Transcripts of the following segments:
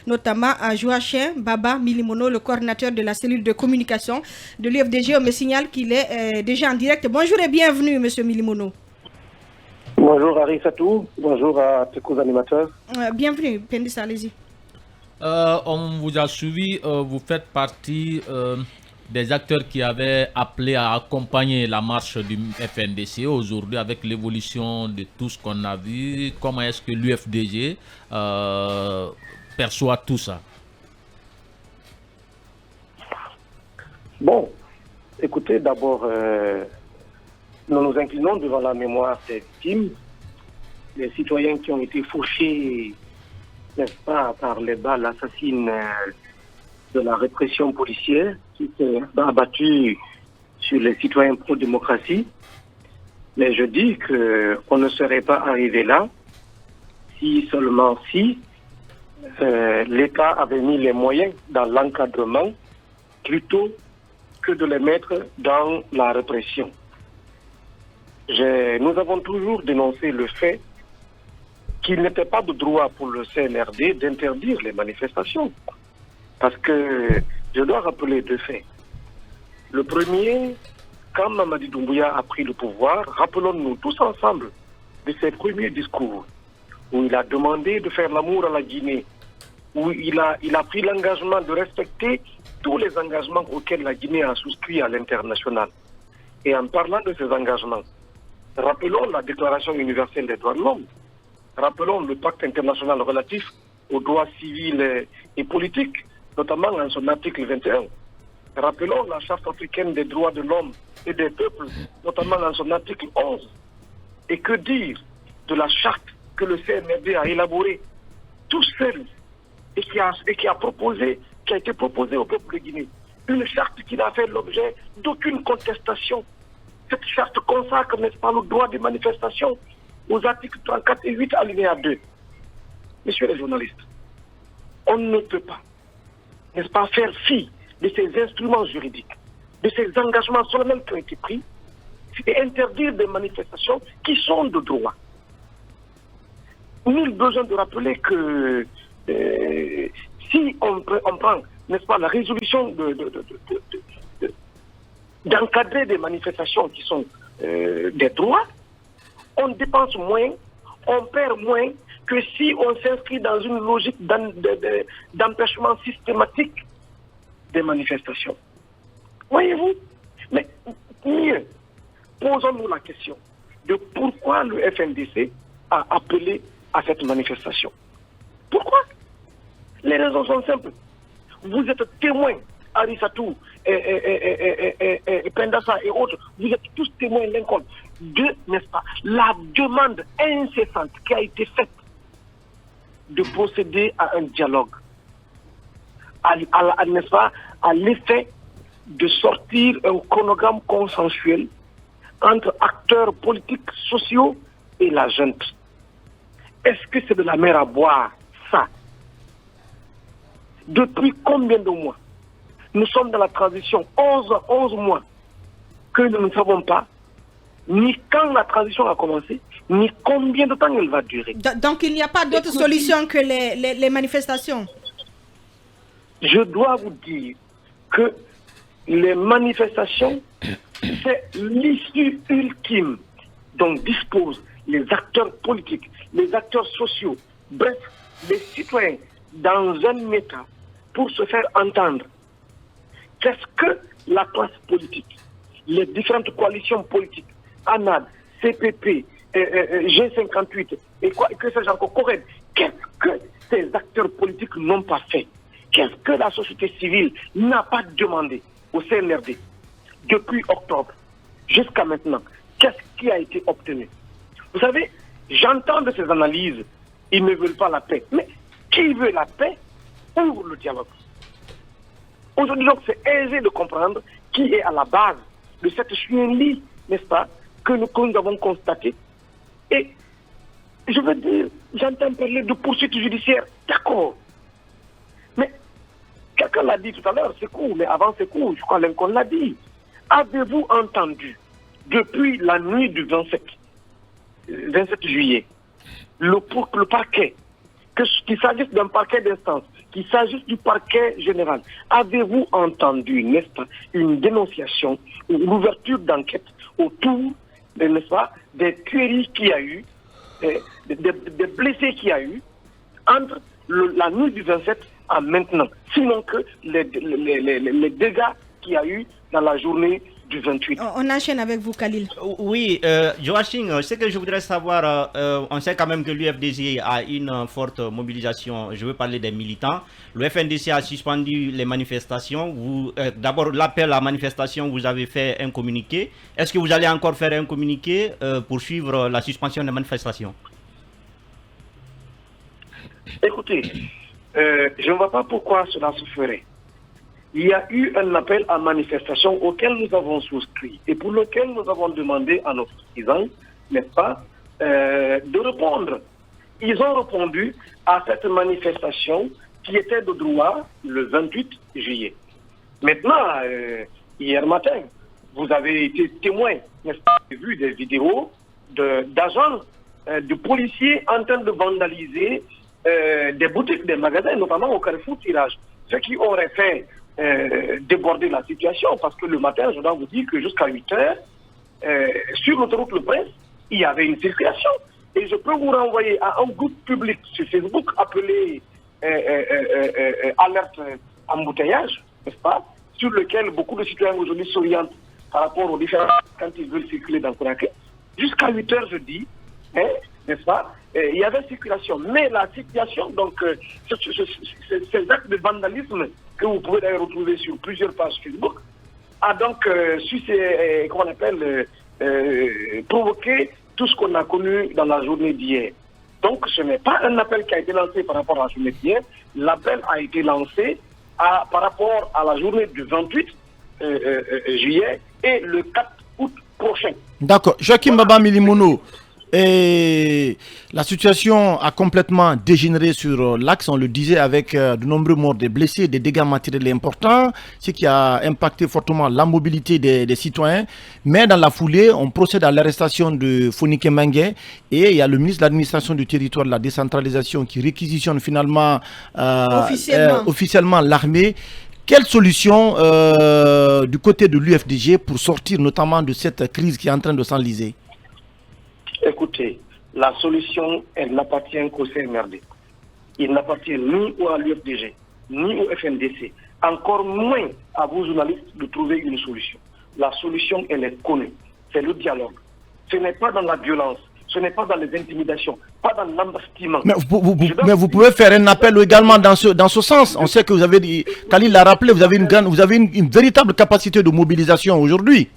notamment à Joachim Baba Milimono, le coordinateur de la cellule de communication de l'UFDG. On me signale qu'il est déjà en direct. Bonjour et bienvenue, monsieur Milimono. Bonjour Arissatou, bonjour à tes co-animateurs. Bienvenue, Pendis, allez-y. On vous a suivi, vous faites partie des acteurs qui avaient appelé à accompagner la marche du FNDC. Aujourd'hui, avec l'évolution de tout ce qu'on a vu, comment est-ce que l'UFDG perçoit tout ça? Bon, écoutez, d'abord, nous nous inclinons devant la mémoire des victimes, les citoyens qui ont été fauchés, n'est-ce pas, par les balles assassines de la répression policière qui s'est abattue sur les citoyens pro-démocratie. Mais je dis qu'on ne serait pas arrivé là si l'État avait mis les moyens dans l'encadrement plutôt que de les mettre dans la répression. Nous avons toujours dénoncé le fait qu'il n'était pas de droit pour le CNRD d'interdire les manifestations. Parce que je dois rappeler deux faits. Le premier, quand Mamadi Doumbouya a pris le pouvoir, rappelons-nous tous ensemble de ses premiers discours, où il a demandé de faire l'amour à la Guinée, où il a pris l'engagement de respecter tous les engagements auxquels la Guinée a souscrit à l'international. Et en parlant de ces engagements, rappelons la Déclaration universelle des droits de l'homme, rappelons le pacte international relatif aux droits civils et politiques, notamment en son article 21. Rappelons la Charte africaine des droits de l'homme et des peuples, notamment en son article 11. Et que dire de la charte que le CNRD a élaborée tout seul et qui a été proposée au peuple de Guinée. Une charte qui n'a fait l'objet d'aucune contestation. Cette charte consacre, n'est-ce pas, le droit de manifestation aux articles 34 et 8 alinéa 2. Messieurs les journalistes, on ne peut pas, n'est-ce pas, faire fi de ces instruments juridiques, de ces engagements solennels qui ont été pris et interdire des manifestations qui sont de droit. Nul besoin de rappeler que si on prend, n'est-ce pas, la résolution d'encadrer des manifestations qui sont des droits, on dépense moins, on perd moins que si on s'inscrit dans une logique d'empêchement systématique des manifestations. Voyez-vous? Mais mieux, posons-nous la question de pourquoi le FNDC a appelé à cette manifestation. Pourquoi? Les raisons sont simples. Vous êtes témoins, Arissatou, Pendassa et autres, vous êtes tous témoins Lincoln de, n'est-ce pas, la demande incessante qui a été faite de procéder à un dialogue, n'est-ce pas, à l'effet de sortir un chronogramme consensuel entre acteurs politiques, sociaux et la junte. Est-ce que c'est de la mer à boire, ça? Depuis combien de mois? Nous sommes dans la transition, 11 mois, que nous ne savons pas ni quand la transition a commencé, ni combien de temps elle va durer. Donc il n'y a pas d'autre solution que les manifestations? Je dois vous dire que les manifestations, c'est l'issue ultime dont disposent les acteurs politiques, les acteurs sociaux, bref, les citoyens dans un État pour se faire entendre. Qu'est-ce que la classe politique, les différentes coalitions politiques, ANAD, CPP, G58, et que sais-je encore, Corée, qu'est-ce que ces acteurs politiques n'ont pas fait? Qu'est-ce que la société civile n'a pas demandé au CNRD depuis octobre jusqu'à maintenant? Qu'est-ce qui a été obtenu? Vous savez, j'entends de ces analyses, ils ne veulent pas la paix. Mais qui veut la paix ouvre le dialogue. Aujourd'hui, donc, c'est aisé de comprendre qui est à la base de cette chien-lit, n'est-ce pas, que nous avons constaté. Et je veux dire, j'entends parler de poursuites judiciaires. D'accord. Mais quelqu'un l'a dit tout à l'heure, c'est court, mais avant c'est court, je crois qu'on l'a dit. Avez-vous entendu, depuis la nuit du 27 juillet, le parquet, qu'il s'agisse d'un parquet d'instance, qu'il s'agisse du parquet général, avez-vous entendu, n'est-ce pas, une dénonciation ou l'ouverture d'enquête autour, n'est-ce pas, des tueries qu'il y a eu, des blessés qu'il y a eu entre la nuit du 27 à maintenant, sinon que les dégâts qu'il y a eu dans la journée du 28. On enchaîne avec vous, Khalil. Oui, Joachim, ce que je voudrais savoir, on sait quand même que l'UFDG a une forte mobilisation. Je veux parler des militants. Le FNDC a suspendu les manifestations. D'abord, l'appel à la manifestation, vous avez fait un communiqué. Est-ce que vous allez encore faire un communiqué pour suivre la suspension des manifestations? Écoutez, je ne vois pas pourquoi cela se ferait. Il y a eu un appel à manifestation auquel nous avons souscrit et pour lequel nous avons demandé à nos partisans, n'est-ce pas, de répondre. Ils ont répondu à cette manifestation qui était de droit le 28 juillet. Maintenant, hier matin, vous avez été témoin, n'est-ce pas, vous avez vu des vidéos d'agents, de policiers en train de vandaliser des boutiques, des magasins, notamment au Carrefour Tirage. Ce qui aurait fait déborder la situation, parce que le matin, je dois vous dire que jusqu'à 8 heures, sur l'autoroute Le Prince, il y avait une circulation. Et je peux vous renvoyer à un groupe public sur Facebook appelé Alerte Embouteillage, n'est-ce pas, sur lequel beaucoup de citoyens aujourd'hui s'orientent par rapport aux différents quand ils veulent circuler dans Conakry. Jusqu'à 8 heures, je dis, n'est-ce pas, il y avait circulation. Mais la situation, donc, ces actes de vandalisme que vous pouvez d'ailleurs retrouver sur plusieurs pages Facebook, a donc, comment on appelle, provoqué tout ce qu'on a connu dans la journée d'hier. Donc, ce n'est pas un appel qui a été lancé par rapport à la journée d'hier. L'appel a été lancé par rapport à la journée du 28 juillet et le 4 août prochain. D'accord. Joachim Baba Milimono, la situation a complètement dégénéré sur l'axe, on le disait, avec de nombreux morts, des blessés, des dégâts matériels importants, ce qui a impacté fortement la mobilité des citoyens. Mais dans la foulée, on procède à l'arrestation de Fonike Mengue et il y a le ministre de l'administration du territoire de la décentralisation qui réquisitionne finalement officiellement l'armée. Quelle solution du côté de l'UFDG pour sortir notamment de cette crise qui est en train de s'enliser? Écoutez, la solution, elle n'appartient qu'au CNRD. Il n'appartient ni à l'UFDG, ni au FNDC, encore moins à vous journalistes de trouver une solution. La solution, elle est connue. C'est le dialogue. Ce n'est pas dans la violence, ce n'est pas dans les intimidations, pas dans l'embastiment. Mais vous pouvez faire un appel également dans ce sens. On sait que vous avez dit, Khalil l'a rappelé, vous avez une véritable capacité de mobilisation aujourd'hui.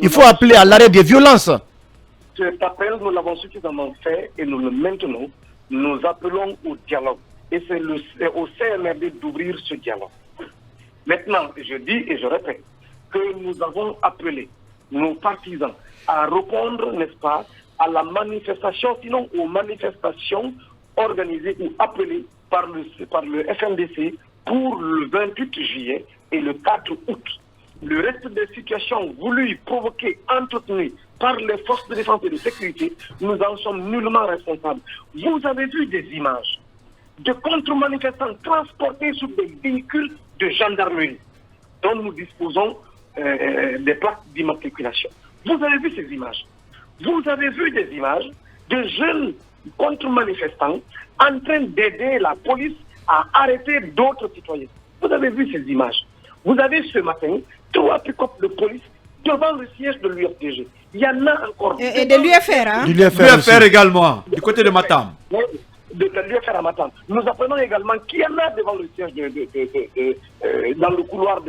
Il faut appeler à l'arrêt des violences. Cet appel, nous l'avons suffisamment fait et nous le maintenons. Nous appelons au dialogue. Et c'est au CNRD d'ouvrir ce dialogue. Maintenant, je dis et je répète que nous avons appelé nos partisans à répondre, n'est-ce pas, à la manifestation, sinon aux manifestations organisées ou appelées par le FNDC pour le 28 juillet et le 4 août. Le reste des situations voulues, provoquées, entretenues par les forces de défense et de sécurité, nous en sommes nullement responsables. Vous avez vu des images de contre-manifestants transportés sur des véhicules de gendarmerie dont nous disposons des plaques d'immatriculation. Vous avez vu ces images. Vous avez vu des images de jeunes contre-manifestants en train d'aider la police à arrêter d'autres citoyens. Vous avez vu ces images. Vous avez ce matin 3 pick-up de police devant le siège de l'UFDG. Il y en a encore. Et de l'UFR, hein? De l'UFR également, du côté de Matam. De l'UFR à Matam. Nous apprenons également qu'il y en a devant le siège dans le couloir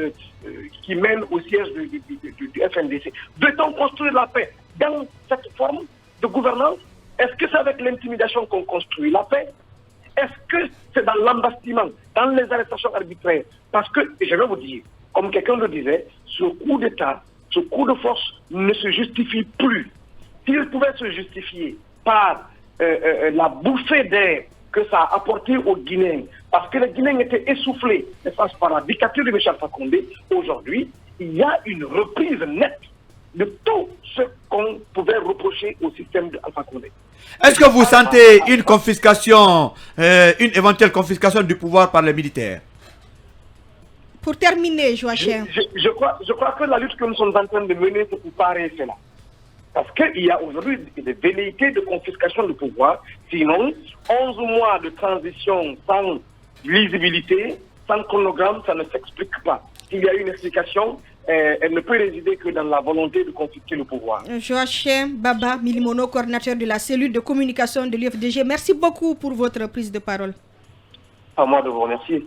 qui mène au siège du FNDC. Veut-on construire la paix dans cette forme de gouvernance? Est-ce que c'est avec l'intimidation qu'on construit la paix? Est-ce que c'est dans l'embastiment, dans les arrestations arbitraires? Parce que, je vais vous dire, comme quelqu'un le disait, ce coup d'État, ce coup de force ne se justifie plus. S'il pouvait se justifier par la bouffée d'air que ça a apporté aux Guinéens, parce que les Guinéens étaient essoufflés, n'est-ce pas, par la dictature de Michel Fakonde, aujourd'hui, il y a une reprise nette de tout ce qu'on pouvait reprocher au système de Alpha Condé. Est-ce que vous sentez une confiscation, une éventuelle confiscation du pouvoir par les militaires? Pour terminer, Joachim. Je crois que la lutte que nous sommes en train de mener, c'est pour parer cela. Parce qu'il y a aujourd'hui des velléités de confiscation du pouvoir. Sinon, 11 mois de transition sans lisibilité, sans chronogramme, ça ne s'explique pas. S'il y a une explication, elle ne peut résider que dans la volonté de confisquer le pouvoir. Joachim Baba Milimono, coordinateur de la cellule de communication de l'UFDG, merci beaucoup pour votre prise de parole. À moi de vous remercier.